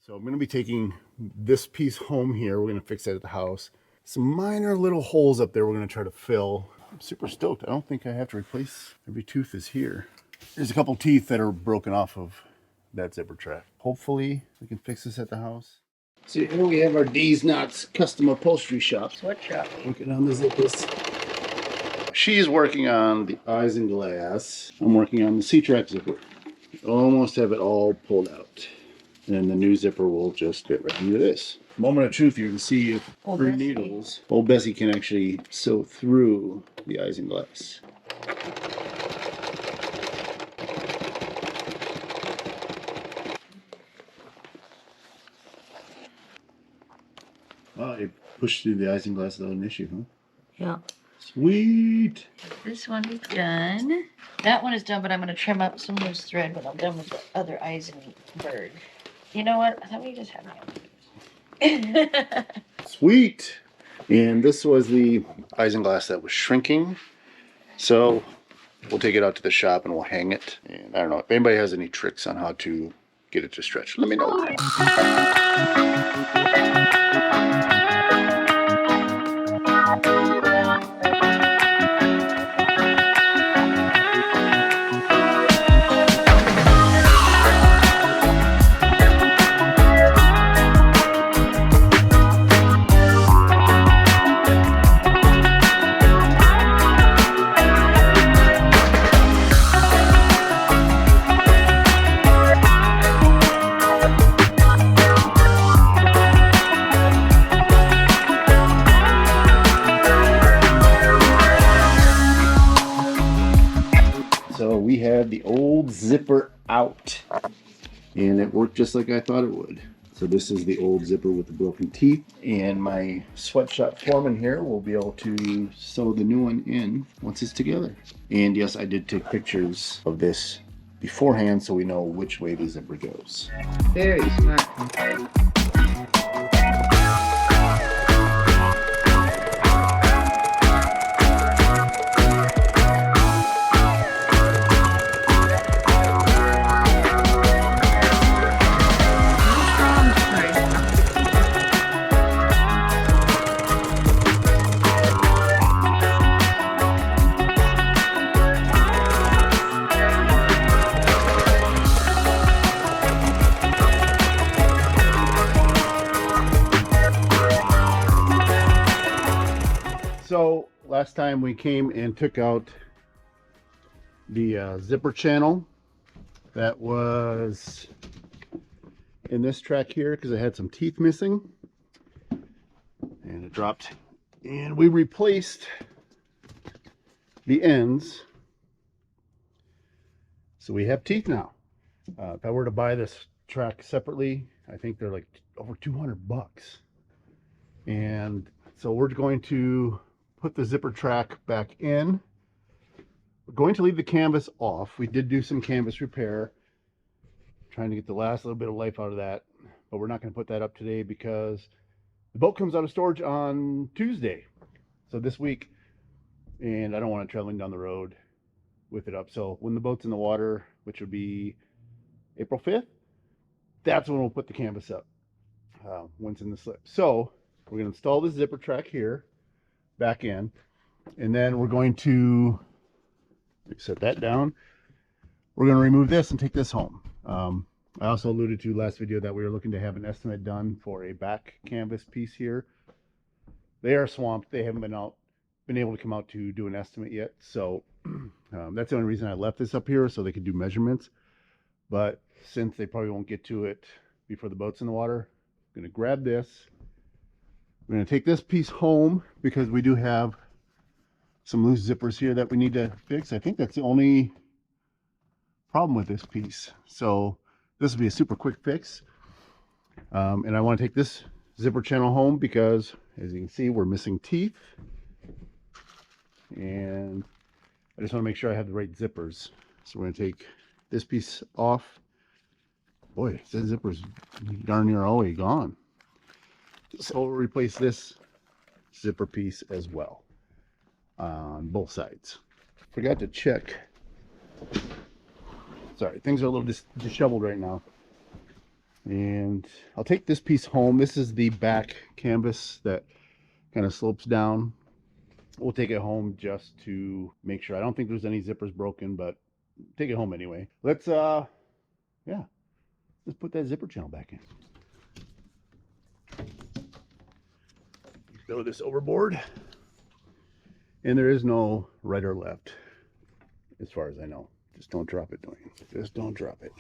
So I'm going to be taking this piece home here. We're going to fix it at the house. Some minor little holes up there we're going to try to fill. I'm super stoked. I don't think I have to replace every tooth is here. There's a couple teeth that are broken off of that zipper track. Hopefully we can fix this at the house. So here we have our D's Knots custom upholstery shop. Sweatshop. Working on the zippers. She's working on the isinglass. I'm working on the C-track zipper. Almost have it all pulled out. And the new zipper will just fit right into this. Moment of truth here to see if her needles, old Bessie can actually sew through the isinglass. Oh, it pushed through the isinglass without an issue, huh? Yeah. Sweet. This one is done. That one is done, but I'm going to trim up some loose thread when I'm done with the other Eisenberg. You know what? I thought we just had one. Sweet. And this was the isinglass that was shrinking. So we'll take it out to the shop and we'll hang it. And I don't know if anybody has any tricks on how to get it to stretch. Let me know. So we had the old zipper out and it worked just like I thought it would. So this is the old zipper with the broken teeth, and my sweatshop foreman here will be able to sew the new one in once it's together. And yes, I did take pictures of this beforehand so we know which way the zipper goes. Very smart. So last time we came and took out the zipper channel that was in this track here because it had some teeth missing and it dropped, and we replaced the ends so we have teeth now. If I were to buy this track separately, I think they're like over 200 bucks. And so we're going to put the zipper track back in. We're going to leave the canvas off. We did do some canvas repair, trying to get the last little bit of life out of that, but we're not going to put that up today because the boat comes out of storage on Tuesday, so this week, and I don't want it traveling down the road with it up. So when the boat's in the water, which would be April 5th, that's when we'll put the canvas up, when it's in the slip. So we're going to install this zipper track here back in, and then we're going to set that down. We're going to remove this and take this home. I also alluded to last video that we were looking to have an estimate done for a back canvas piece here. They are swamped. They haven't been able to come out to do an estimate yet. So that's the only reason I left this up here, so they could do measurements. But since they probably won't get to it before the boat's in the water, I'm going to grab this. We're going to take this piece home because we do have some loose zippers here that we need to fix. I think that's the only problem with this piece. So this will be a super quick fix. And I want to take this zipper channel home because, as you can see, we're missing teeth. And I just want to make sure I have the right zippers. So we're going to take this piece off. Boy, this zipper's darn near all the way gone. So we'll replace this zipper piece as well on both sides. Forgot to check. Sorry, things are a little disheveled right now. And I'll take this piece home. This is the back canvas that kind of slopes down. We'll take it home just to make sure. I don't think there's any zippers broken, but take it home anyway. Let's yeah, let's put that zipper channel back in. Throw this overboard. And there is no right or left, as far as I know. Just don't drop it, Dwayne. Just don't drop it.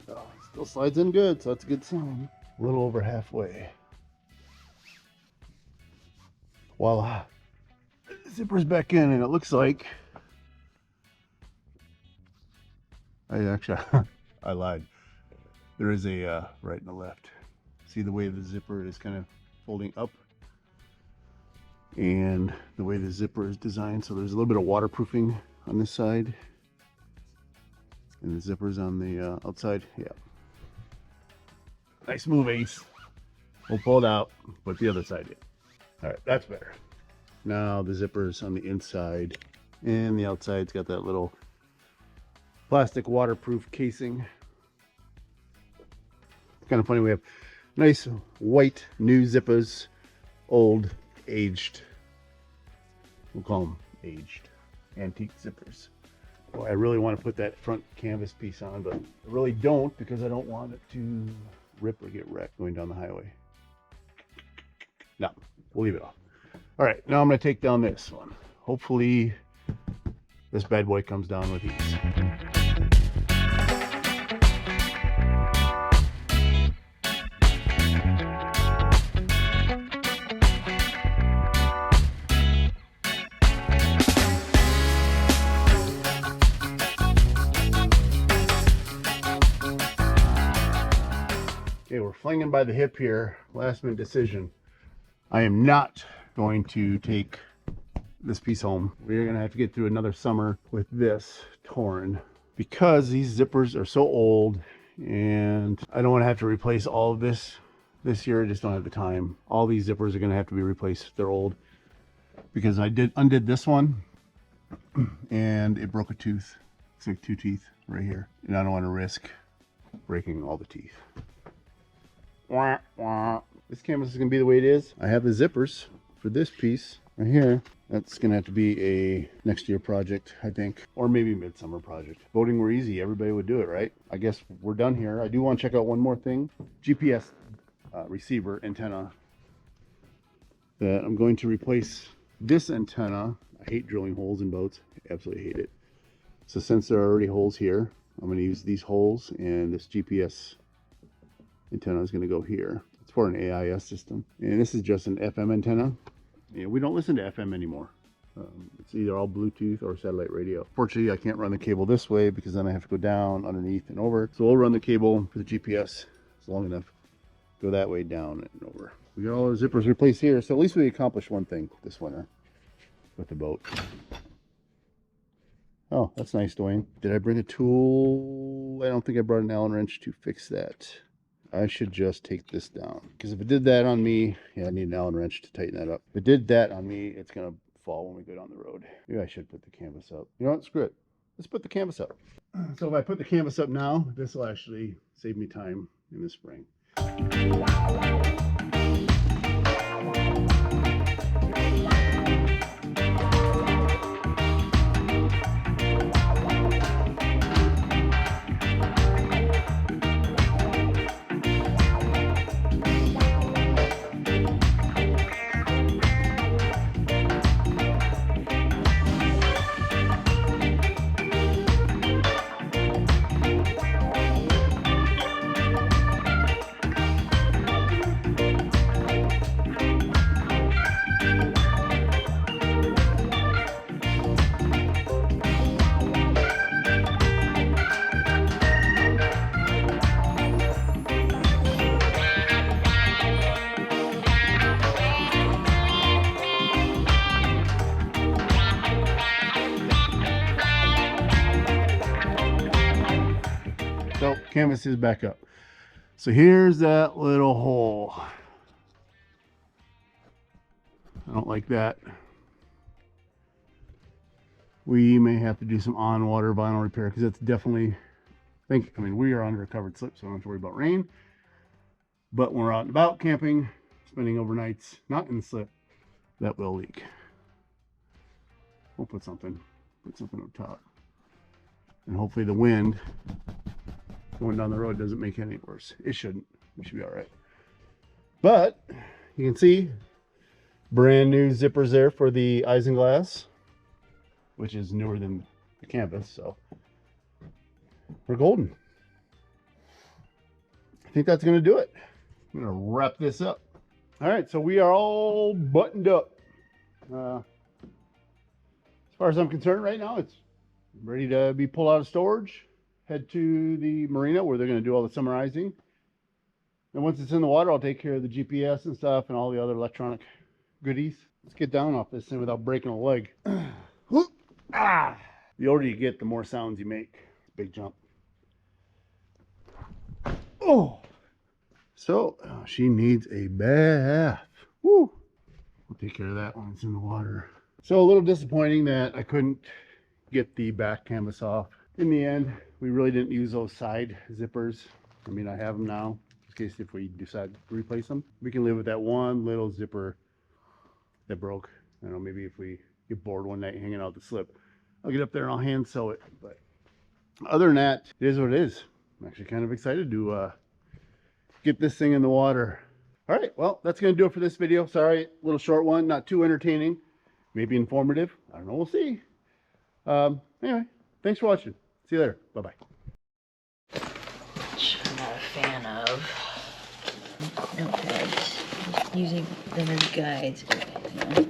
Oh, still slides in good, so that's a good sign. A little over halfway. Voila. Zipper's back in, and it looks like I lied. There is a right and a left. See the way the zipper is kind of folding up, and the way the zipper is designed. So there's a little bit of waterproofing on this side, and the zipper's on the outside. Yeah. Nice move, Ace. We'll pull it out, but the other side in. All right, that's better. Now the zipper's on the inside, and the outside's got that little plastic waterproof casing. It's kind of funny. We have nice white new zippers, old aged. We'll call them aged antique zippers. Boy, I really want to put that front canvas piece on, but I really don't, because I don't want it to rip or get wrecked going down the highway. No, we'll leave it off. All right, now I'm going to take down this one. Hopefully this bad boy comes down with ease. Okay, we're flinging by the hip here. Last minute decision. I am not going to take this piece home. We're gonna have to get through another summer with this torn, because these zippers are so old, and I don't want to have to replace all of this year. I just don't have the time. All these zippers are gonna have to be replaced. They're old, because I undid this one and it broke a tooth. It's like 2 teeth right here, and I don't want to risk breaking all the teeth. Wah, wah. This canvas is gonna be the way it is. I have the zippers for this piece right here. That's gonna have to be a next year project, I think, or maybe midsummer project. Voting were easy, everybody would do it, right? I guess we're done here. I do want to check out one more thing. GPS receiver antenna that I'm going to replace. This antenna, I hate drilling holes in boats. I absolutely hate it. So since there are already holes here, I'm going to use these holes, and this GPS antenna is going to go here. It's for an AIS system, and this is just an FM antenna. Yeah, we don't listen to FM anymore. It's either all Bluetooth or satellite radio. Fortunately, I can't run the cable this way, because then I have to go down, underneath, and over. So we'll run the cable for the GPS. It's long enough. Go that way, down and over. We got all our zippers replaced here, so at least we accomplished one thing this winter with the boat. Oh, that's nice, Dwayne. Did I bring a tool? I don't think I brought an Allen wrench to fix that. I should just take this down, because if it did that on me, yeah, I need an Allen wrench to tighten that up. If it did that on me, it's gonna fall when we go down the road. Maybe I should put the canvas up. You know what? Screw it. Let's put the canvas up. So if I put the canvas up now, this will actually save me time in the spring. So canvas is back up. So here's that little hole. I don't like that. We may have to do some on-water vinyl repair, because that's definitely I mean, we are under a covered slip, so I don't have to worry about rain. But when we're out and about camping, spending overnights, not in the slip, that will leak. We'll put something up top. And hopefully the wind going down the road doesn't make it any worse. It shouldn't. We should be all right. But you can see brand new zippers there for the isinglass, which is newer than the canvas, so we're golden. I think that's going to do it. I'm going to wrap this up. All right, so we are all buttoned up. As far as I'm concerned right now, it's ready to be pulled out of storage, head to the marina where they're going to do all the summarizing. And once it's in the water, I'll take care of the GPS and stuff and all the other electronic goodies. Let's get down off this thing without breaking a leg. Ah! The older you get, the more sounds you make. Big jump. Oh! So, she needs a bath. Woo! We'll take care of that when it's in the water. So, a little disappointing that I couldn't get the back canvas off. In the end, we really didn't use those side zippers. I mean, I have them now, in case if we decide to replace them. We can live with that one little zipper that broke. I don't know, maybe if we get bored one night hanging out the slip, I'll get up there and I'll hand sew it. But other than that, it is what it is. I'm actually kind of excited to get this thing in the water. All right, well, that's going to do it for this video. Sorry, a little short one, not too entertaining, maybe informative. I don't know, we'll see. Anyway, thanks for watching. See you later. Bye-bye. Which I'm not a fan of. Notepads. Using them as guides. You know?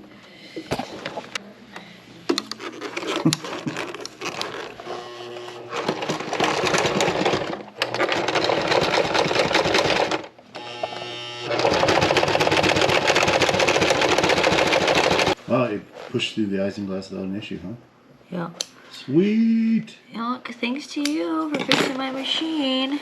Oh, it pushed through the isinglass without an issue, huh? Yeah. Sweet. Yeah, thanks to you for fixing my machine.